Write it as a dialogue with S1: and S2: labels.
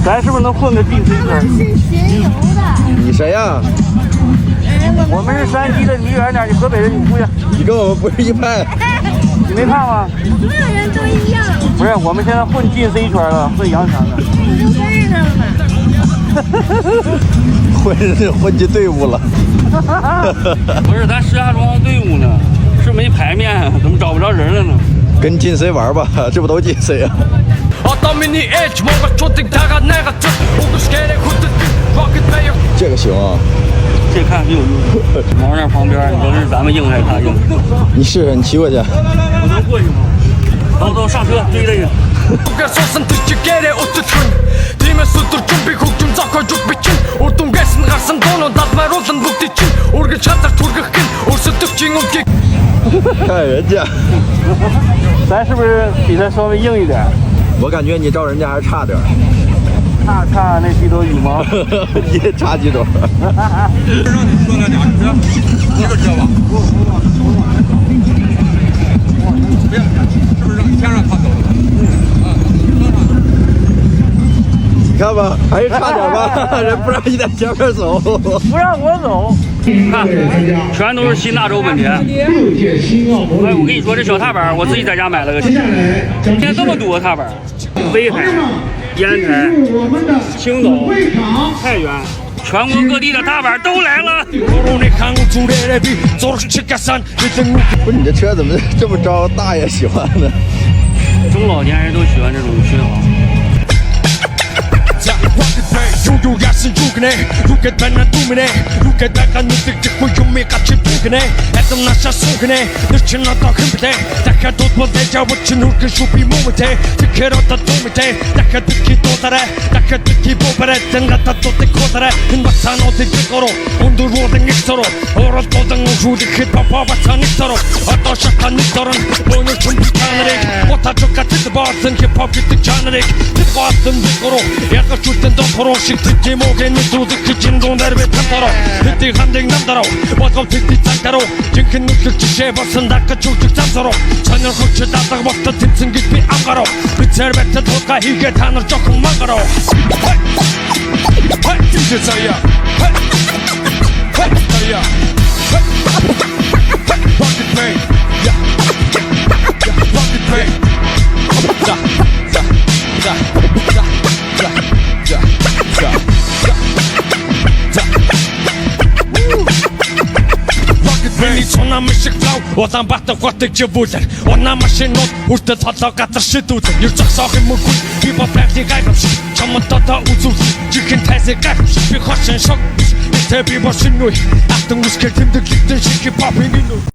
S1: 咱是不是能混个进 C 圈？
S2: 是巡游的。
S3: 你谁呀？
S1: 我们是山西的，你远点，你河北的，你出去。
S3: 你跟我们不是一派。
S1: 你没看吗？
S2: 所有人都一样。
S1: 不是，我们现在混进 C 圈了，混阳城的。
S2: 你都跟着他了吗？
S3: 混进队伍了。
S1: 不是，咱石家庄队伍呢，是没牌面，怎么找不着人了呢？
S3: 跟进 C 玩吧，这不都进 C 啊？这个行啊。
S1: 这看挺有用。往那旁边，你说是咱们硬还是他硬？
S3: 你试试，你骑过去。
S1: 我能过去吗？走走，上车，追这个。
S3: 看人家，
S1: 咱是不是比他稍微硬一点？
S3: 我感觉你照人家还差点。
S1: 差那几朵羽毛，
S3: 你也差几朵。
S4: 让你说那俩车，一个车吧。不要，是不是先让他走？
S3: 你看吧，还是差点吧，人不让你在前面走，
S1: 不让我走。看，全都是新大洲本田。哎，我跟你说，这小踏板我自己在家买了个。现在这么多踏板，威海、烟台、青岛、太原，全国各地的踏板都来了。
S3: 不是你这车怎么这么招大爷喜欢呢？
S1: 中老年人都喜欢这种巡航。
S5: Шиг тэжмөгийн нүдүүд хичэндон дэрвэ татараа тэдний хандыг намдараа бодгов тэдний цагдараа жинхэнэ нүхэл жишээ болсон дагаж үгдэг замсараа сонирхолч дадаг болтод тэмцэн гэж би ангараа би цэрбэтэд хутга хийгээ та нар жохон мангараа DJ Zaya Zaya Rocket Pain Yeah Rocket Pain Da da da da da Миний цунам шиг лав Улаанбаатар хотыг живүүлэр Унаа машинууд үртэл толоо газар шидүүлэр Ер зогсоох юм үгүй Би бодайхыг гайхамшиг Чамд одоо үзүүл Чихэн тайсыг гайхамшиг Би хошин шок Тэ би бошин нүй Алтан үсгээр тэмдэглэгдэн шиг хип-хопын